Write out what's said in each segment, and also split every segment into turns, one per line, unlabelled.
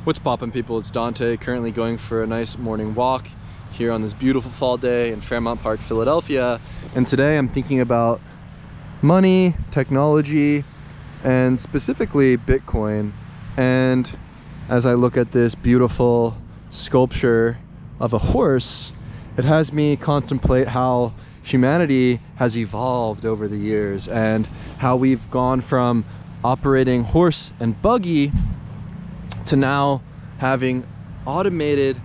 What's poppin', people? It's Dante, currently going for a nice morning walk here on this beautiful fall day in Fairmount Park, Philadelphia. And today I'm thinking about money, technology, and specifically Bitcoin. And as I look at this beautiful sculpture of a horse, it has me contemplate how humanity has evolved over the years and how we've gone from operating horse and buggy to now having automated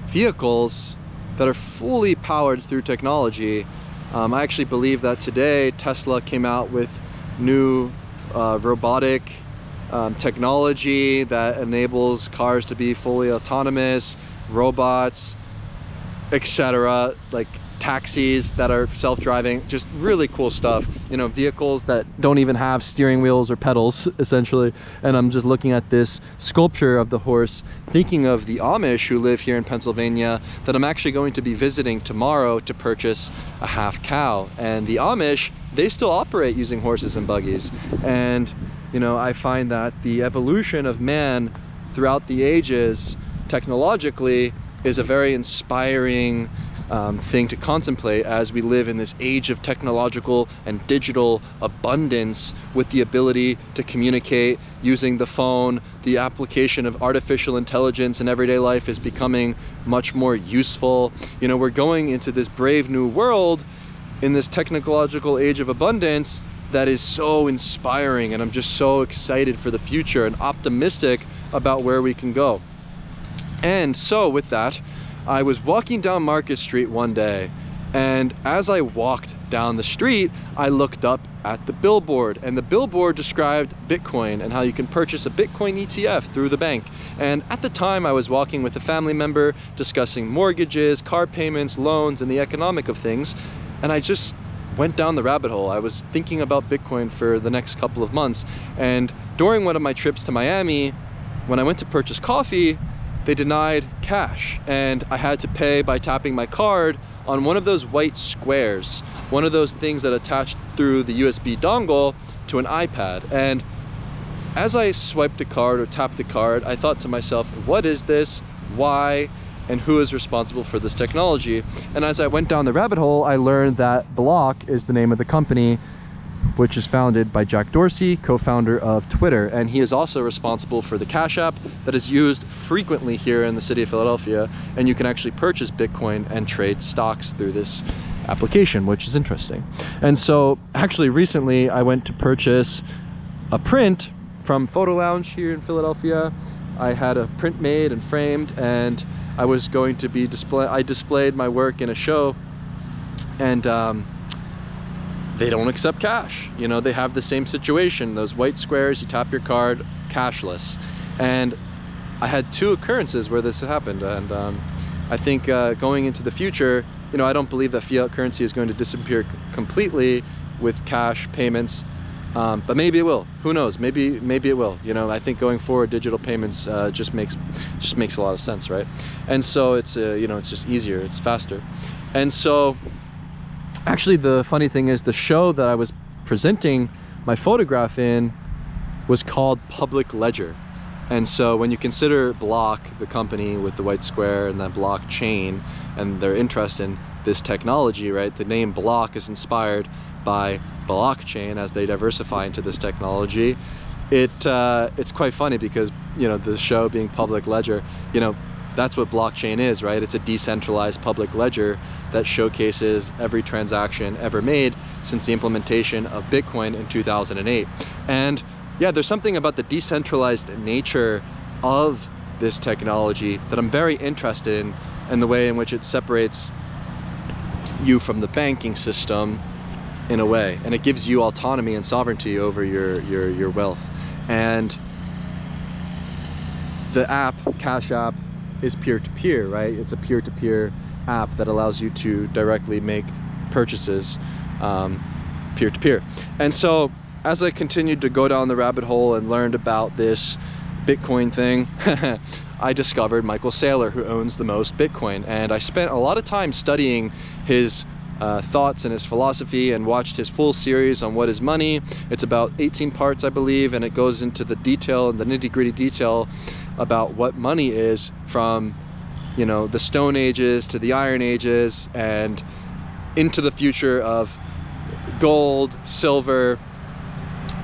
vehicles that are fully powered through technology. I actually believe that today Tesla came out with new robotic technology that enables cars to be fully autonomous, robots, etc., like taxis that are self-driving, just really cool stuff, you know, vehicles that don't even have steering wheels or pedals essentially. And I'm just looking at this sculpture of the horse, thinking of the Amish who live here in Pennsylvania that I'm actually going to be visiting tomorrow to purchase a half cow. And the Amish, they still operate using horses and buggies. And you know, I find that the evolution of man throughout the ages technologically is a very inspiring thing to contemplate as we live in this age of technological and digital abundance, with the ability to communicate using the phone. The application of artificial intelligence in everyday life is becoming much more useful. You know, we're going into this brave new world in this technological age of abundance that is so inspiring, and I'm just so excited for the future and optimistic about where we can go. And so with that, I was walking down Market Street one day, and as I walked down the street, I looked up at the billboard, and the billboard described Bitcoin and how you can purchase a Bitcoin ETF through the bank. And at the time, I was walking with a family member discussing mortgages, car payments, loans, and the economic of things, and I just went down the rabbit hole. I was thinking about Bitcoin for the next couple of months, and during one of my trips to Miami, when I went to purchase coffee, they denied cash, and I had to pay by tapping my card on one of those white squares, one of those things that attached through the USB dongle to an iPad. And as I swiped the card or tapped the card, I thought to myself, what is this? Why? And who is responsible for this technology? And as I went down the rabbit hole, I learned that Block is the name of the company, which is founded by Jack Dorsey, co-founder of Twitter. And he is also responsible for the Cash App that is used frequently here in the city of Philadelphia. And you can actually purchase Bitcoin and trade stocks through this application, which is interesting. And so actually recently I went to purchase a print from Photo Lounge here in Philadelphia. I had a print made and framed, and I was going to be I displayed my work in a show, and they don't accept cash. You know, they have the same situation, those white squares, you tap your card, cashless. And I had two occurrences where this happened, and I think going into the future, you know, I don't believe that fiat currency is going to disappear completely with cash payments, but maybe it will. Who knows? Maybe it will. You know, I think going forward, digital payments just makes a lot of sense, right? And so it's you know, it's just easier, it's faster. And so actually, the funny thing is, the show that I was presenting my photograph in was called Public Ledger. And so when you consider Block, the company with the white square and that blockchain, and their interest in this technology, right? The name Block is inspired by blockchain as they diversify into this technology. It's quite funny because, you know, the show being Public Ledger, you know, that's what blockchain is, right? It's a decentralized public ledger that showcases every transaction ever made since the implementation of Bitcoin in 2008. And yeah, there's something about the decentralized nature of this technology that I'm very interested in, and the way in which it separates you from the banking system in a way, and it gives you autonomy and sovereignty over your wealth. And the app, Cash App, is peer-to-peer, right? It's a peer-to-peer app that allows you to directly make purchases peer-to-peer. And so as I continued to go down the rabbit hole and learned about this Bitcoin thing, I discovered Michael Saylor, who owns the most Bitcoin. And I spent a lot of time studying his thoughts and his philosophy, and watched his full series on What is Money. It's about 18 parts, I believe, and it goes into the detail and the nitty-gritty detail about what money is from, you know, the Stone Ages to the Iron Ages and into the future of gold, silver,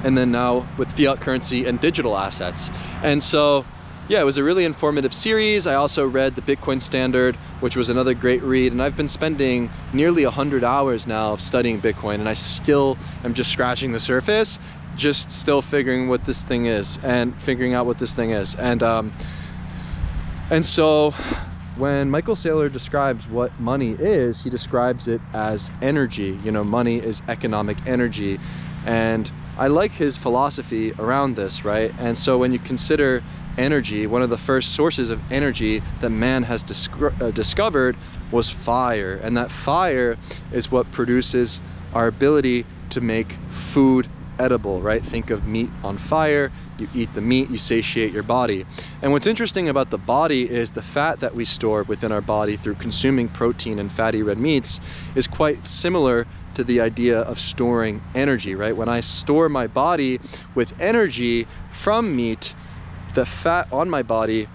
and then now with fiat currency and digital assets. And so, yeah, it was a really informative series. I also read The Bitcoin Standard, which was another great read, and I've been spending nearly 100 hours now of studying Bitcoin, and I still am just scratching the surface, just still figuring what this thing is and figuring out what this thing is. And so when Michael Saylor describes what money is, he describes it as energy. You know, money is economic energy. And I like his philosophy around this, right? And so when you consider energy, one of the first sources of energy that man has discovered was fire. And that fire is what produces our ability to make food edible, right? Think of meat on fire. You eat the meat, you satiate your body. And what's interesting about the body is the fat that we store within our body through consuming protein and fatty red meats is quite similar to the idea of storing energy, right? When I store my body with energy from meat, the fat on my body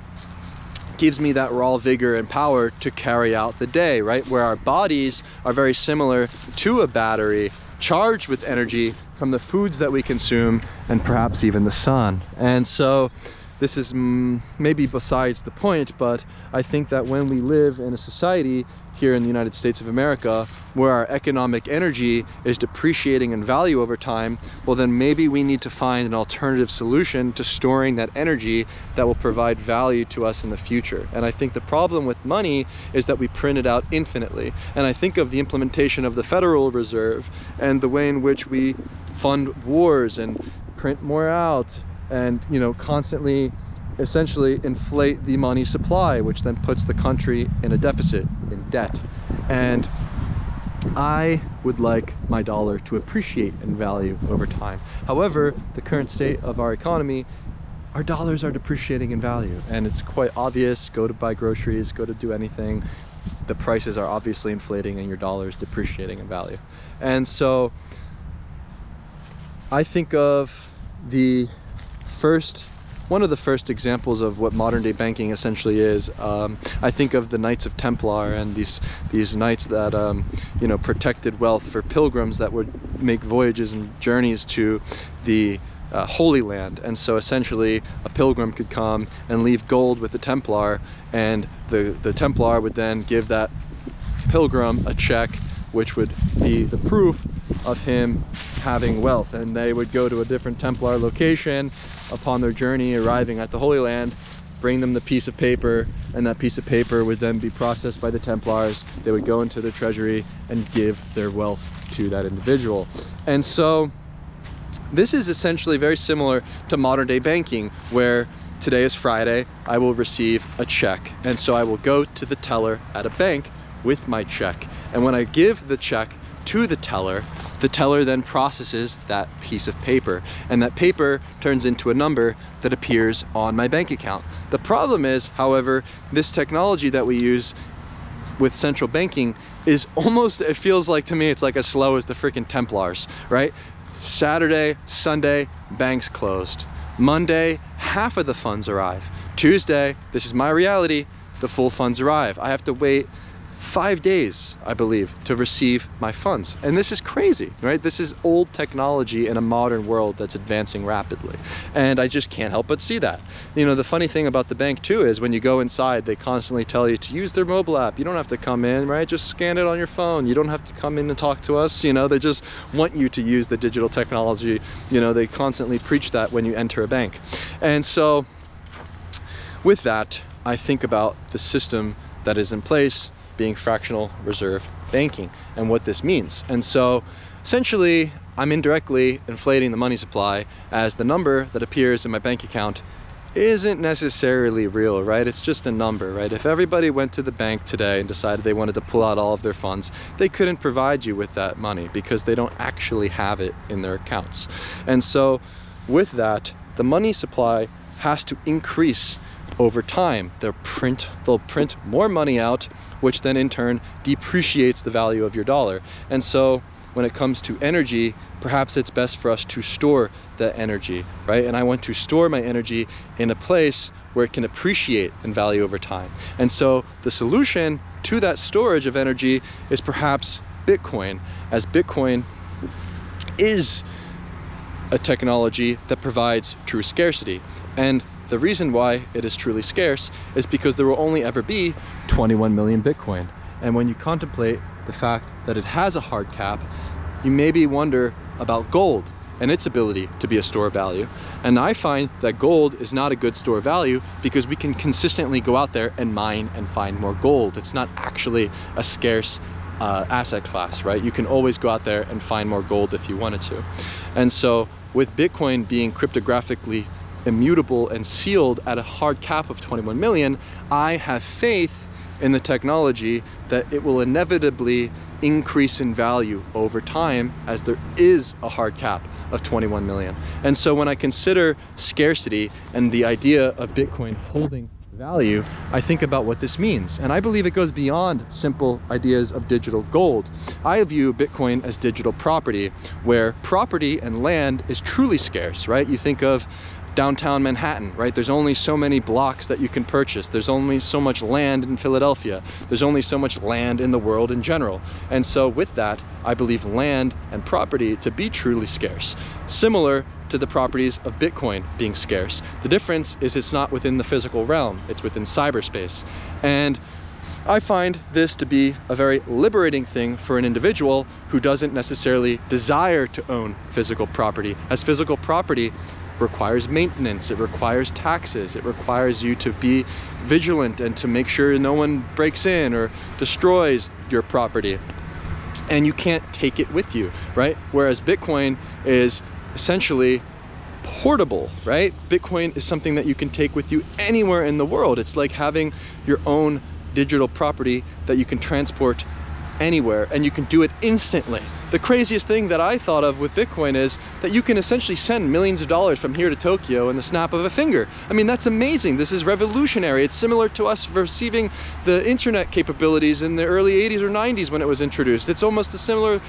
gives me that raw vigor and power to carry out the day, right? Where our bodies are very similar to a battery charged with energy from the foods that we consume and perhaps even the sun. And so this is maybe besides the point, but I think that when we live in a society here in the United States of America where our economic energy is depreciating in value over time, well then maybe we need to find an alternative solution to storing that energy that will provide value to us in the future. And I think the problem with money is that we print it out infinitely. And I think of the implementation of the Federal Reserve and the way in which we fund wars and print more out and, you know, constantly essentially inflate the money supply, which then puts the country in a deficit, in debt. And I would like my dollar to appreciate in value over time. However, the current state of our economy, our dollars are depreciating in value, and it's quite obvious. Go to buy groceries, go to do anything, the prices are obviously inflating and your dollar is depreciating in value. And so I think of one of the first examples of what modern day banking essentially is. I think of the Knights of Templar and these knights that you know, protected wealth for pilgrims that would make voyages and journeys to the Holy Land. And so essentially a pilgrim could come and leave gold with the Templar, and the Templar would then give that pilgrim a check which would be the proof of him having wealth. And they would go to a different Templar location upon their journey, arriving at the Holy Land, bring them the piece of paper, and that piece of paper would then be processed by the Templars. They would go into the treasury and give their wealth to that individual. And so this is essentially very similar to modern day banking, where today is Friday, I will receive a check. And so I will go to the teller at a bank with my check. And when I give the check to the teller then processes that piece of paper, and that paper turns into a number that appears on my bank account. The problem is, however, this technology that we use with central banking is almost, it feels like to me, it's like as slow as the freaking Templars, right? Saturday, Sunday, banks closed. Monday, half of the funds arrive. Tuesday, this is my reality, the full funds arrive. I have to wait 5 days, I believe, to receive my funds. And this is crazy, right? This is old technology in a modern world that's advancing rapidly. And I just can't help but see that. You know, the funny thing about the bank too is when you go inside, they constantly tell you to use their mobile app. You don't have to come in, right? Just scan it on your phone. You don't have to come in and talk to us. You know, they just want you to use the digital technology. You know, they constantly preach that when you enter a bank. And so with that, I think about the system that is in place being fractional reserve banking and what this means. And so essentially I'm indirectly inflating the money supply, as the number that appears in my bank account isn't necessarily real, right? It's just a number, right? If everybody went to the bank today and decided they wanted to pull out all of their funds, they couldn't provide you with that money because they don't actually have it in their accounts. And so with that, the money supply has to increase over time. They'll print more money out, which then in turn depreciates the value of your dollar. And so when it comes to energy, perhaps it's best for us to store that energy, right? And I want to store my energy in a place where it can appreciate in value over time. And so the solution to that storage of energy is perhaps Bitcoin, as Bitcoin is a technology that provides true scarcity. And the reason why it is truly scarce is because there will only ever be 21 million Bitcoin. And when you contemplate the fact that it has a hard cap, you maybe wonder about gold and its ability to be a store of value. And I find that gold is not a good store of value because we can consistently go out there and mine and find more gold. It's not actually a scarce asset class, right? You can always go out there and find more gold if you wanted to. And so with Bitcoin being cryptographically immutable and sealed at a hard cap of 21 million, I have faith in the technology that it will inevitably increase in value over time as there is a hard cap of 21 million. And so when I consider scarcity and the idea of Bitcoin holding value, I think about what this means. And I believe it goes beyond simple ideas of digital gold. I view Bitcoin as digital property, where property and land is truly scarce, right? You think of downtown Manhattan, right? There's only so many blocks that you can purchase. There's only so much land in Philadelphia. There's only so much land in the world in general. And so with that, I believe land and property to be truly scarce, similar to the properties of Bitcoin being scarce. The difference is it's not within the physical realm, it's within cyberspace. And I find this to be a very liberating thing for an individual who doesn't necessarily desire to own physical property, as physical property requires maintenance, it requires taxes, it requires you to be vigilant and to make sure no one breaks in or destroys your property. And you can't take it with you, right? Whereas Bitcoin is essentially portable, right? Bitcoin is something that you can take with you anywhere in the world. It's like having your own digital property that you can transport anywhere, and you can do it instantly. The craziest thing that I thought of with Bitcoin is that you can essentially send millions of dollars from here to Tokyo in the snap of a finger. I mean, that's amazing. This is revolutionary. It's similar to us receiving the internet capabilities in the early 80s or 90s when it was introduced. It's almost a similar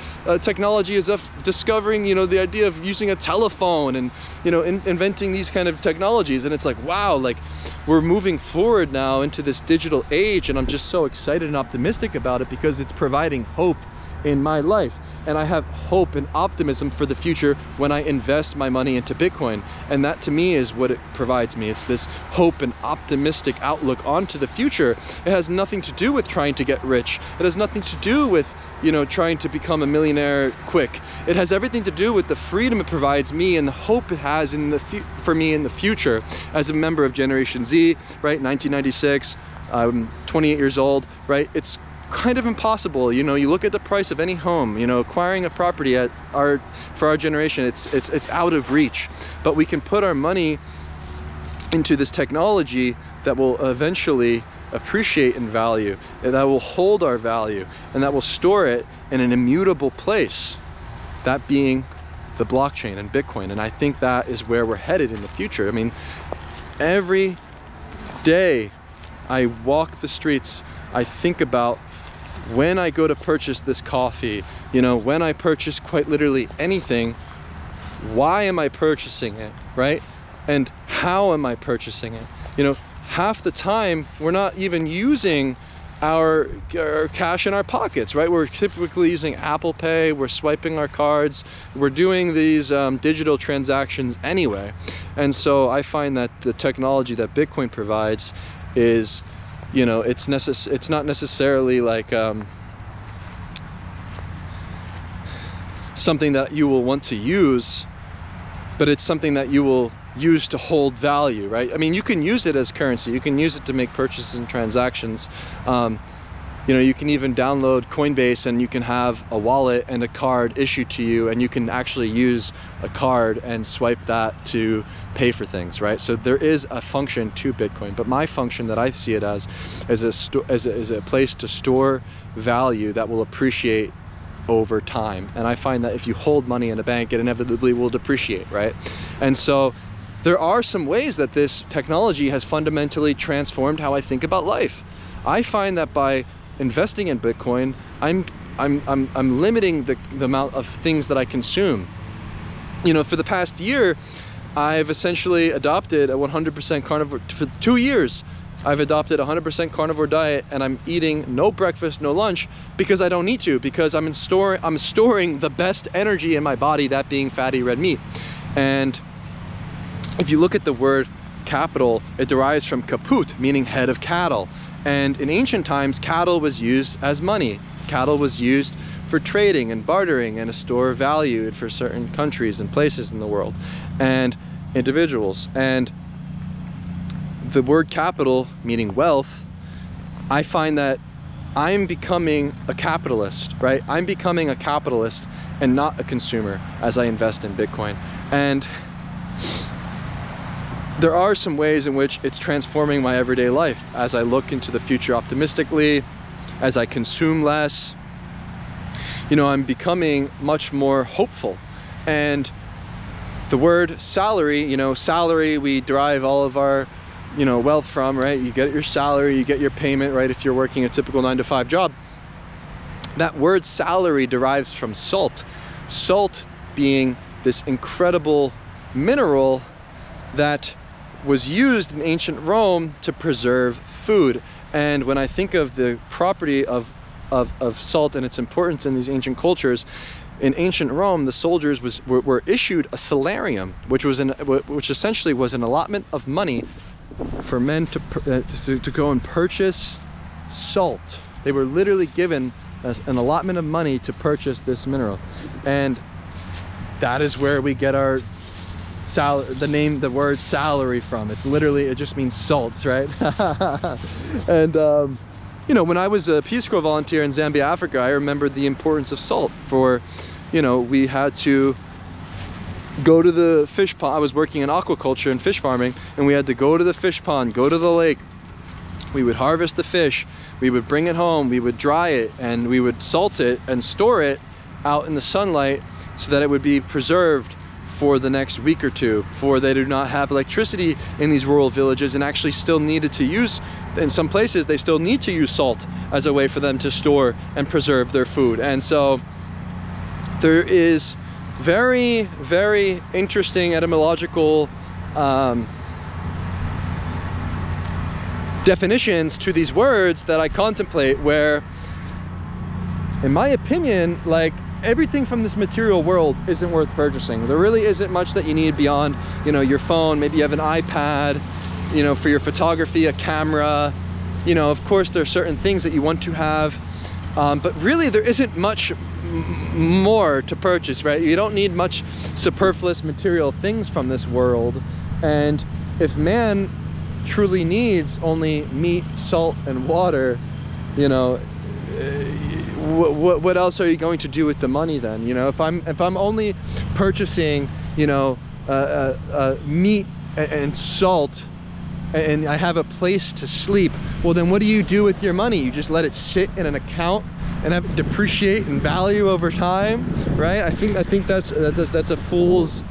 technology as of discovering, you know, the idea of using a telephone and, you know, inventing these kind of technologies. And it's like, wow, like we're moving forward now into this digital age, and I'm just so excited and optimistic about it because it's providing hope in my life. And I have hope and optimism for the future when I invest my money into Bitcoin. And that to me is what it provides me. It's this hope and optimistic outlook onto the future. It has nothing to do with trying to get rich. It has nothing to do with, you know, trying to become a millionaire quick. It has everything to do with the freedom it provides me and the hope it has in for me in the future as a member of Generation Z, right? 1996, I'm 28 years old, right? It's kind of impossible. You know, you look at the price of any home, you know, acquiring a property for our generation, it's out of reach. But we can put our money into this technology that will eventually appreciate in value, that will hold our value, and that will store it in an immutable place, that being the blockchain and Bitcoin. And I think that is where we're headed in the future. I mean, every day I walk the streets, I think about when I go to purchase this coffee, you know, when I purchase quite literally anything, why am I purchasing it, right? And how am I purchasing it? You know, half the time we're not even using our cash in our pockets, right? We're typically using Apple Pay, we're swiping our cards, we're doing these digital transactions anyway. And so I find that the technology that Bitcoin provides is, you know, it's not necessarily like something that you will want to use, but it's something that you will use to hold value, right? I mean, you can use it as currency, you can use it to make purchases and transactions. You know, you can even download Coinbase and you can have a wallet and a card issued to you, and you can actually use a card and swipe that to pay for things, right? So there is a function to Bitcoin, but my function that I see it as is a place to store value that will appreciate over time. And I find that if you hold money in a bank, it inevitably will depreciate, right? And so there are some ways that this technology has fundamentally transformed how I think about life. I find that by investing in Bitcoin, I'm I'm limiting the amount of things that I consume. You know, for the past year, I've essentially adopted a 100% carnivore. For 2 years, I've adopted a 100% carnivore diet, and I'm eating no breakfast, no lunch, because I don't need to, because I'm storing the best energy in my body, that being fatty red meat. And if you look at the word capital, it derives from kaput, meaning head of cattle. And in ancient times, cattle was used as money. Cattle was used for trading and bartering and a store of value for certain countries and places in the world and individuals. And the word capital, meaning wealth, I find that I'm becoming a capitalist, right? I'm becoming a capitalist and not a consumer as I invest in Bitcoin. And there are some ways in which it's transforming my everyday life as I look into the future optimistically, as I consume less. You know, I'm becoming much more hopeful. And the word salary, you know, salary, we derive all of our, you know, wealth from, right? You get your salary, you get your payment, right? If you're working a typical 9-to-5 job. That word salary derives from salt. Salt being this incredible mineral that was used in ancient Rome to preserve food. And when I think of the property of salt and its importance in these ancient cultures, in ancient Rome, the soldiers were issued a salarium, which essentially was an allotment of money for men to go and purchase salt. They were literally given an allotment of money to purchase this mineral. And that is where we get our the word salary from. It's literally, it just means salts, right? And you know, when I was a Peace Corps volunteer in Zambia, Africa, I remembered the importance of salt for, you know, we had to go to the fish pond. I was working in aquaculture and fish farming, and we had to go to the fish pond, go to the lake. We would harvest the fish, we would bring it home, we would dry it, and we would salt it and store it out in the sunlight so that it would be preserved for the next week or two, for they do not have electricity in these rural villages and actually still needed to use, in some places they still need to use salt as a way for them to store and preserve their food. And so there is very, very interesting etymological definitions to these words that I contemplate, where in my opinion, like, everything from this material world isn't worth purchasing. There really isn't much that you need beyond, you know, your phone. Maybe you have an iPad, you know, for your photography, a camera. You know, of course, there are certain things that you want to have, but really there isn't much more to purchase, right? You don't need much superfluous material things from this world. And if man truly needs only meat, salt, and water, you know, what else are you going to do with the money then? You know, if I'm only purchasing, you know, meat and salt, and I have a place to sleep, well then what do you do with your money? You just let it sit in an account and have it depreciate in value over time, right? I think that's a fool's,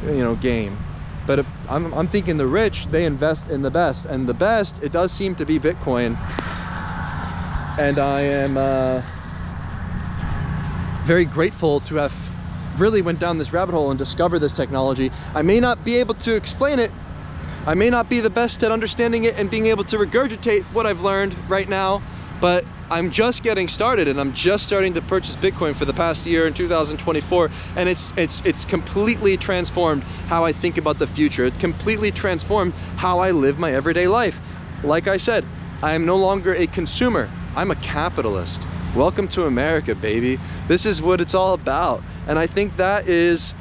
you know, game. But I'm thinking the rich, they invest in the best, and the best, it does seem to be Bitcoin. And I am very grateful to have really went down this rabbit hole and discovered this technology. I may not be able to explain it. I may not be the best at understanding it and being able to regurgitate what I've learned right now, but I'm just getting started, and I'm just starting to purchase Bitcoin for the past year in 2024, and it's completely transformed how I think about the future. It completely transformed how I live my everyday life. Like I said, I am no longer a consumer. I'm a capitalist. Welcome to America, baby. This is what it's all about. And I think that is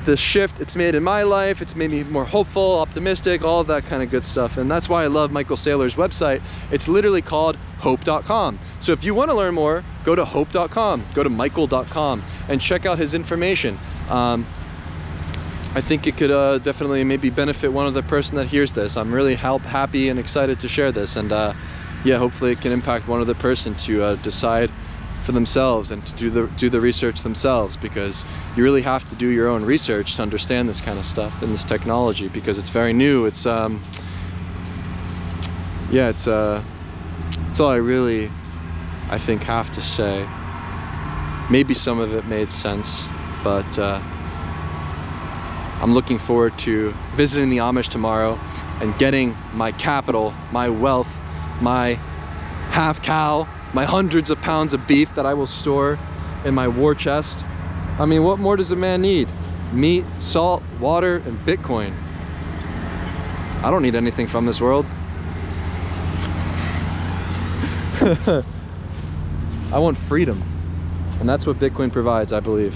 the shift it's made in my life. It's made me more hopeful, optimistic, all of that kind of good stuff. And that's why I love Michael Saylor's website. It's literally called hope.com. So if you want to learn more, go to hope.com, go to michael.com and check out his information. I think it could definitely maybe benefit one other person that hears this. I'm really happy and excited to share this. And yeah, hopefully it can impact one other person to decide for themselves and to do the research themselves, because you really have to do your own research to understand this kind of stuff and this technology, because it's very new. It's yeah, it's all I think have to say. maybe some of it made sense, but I'm looking forward to visiting the Amish tomorrow and getting my capital, my wealth, my half cow, my hundreds of pounds of beef that I will store in my war chest. I mean, what more does a man need? Meat, salt, water, and Bitcoin. I don't need anything from this world. I want freedom. And that's what Bitcoin provides, I believe.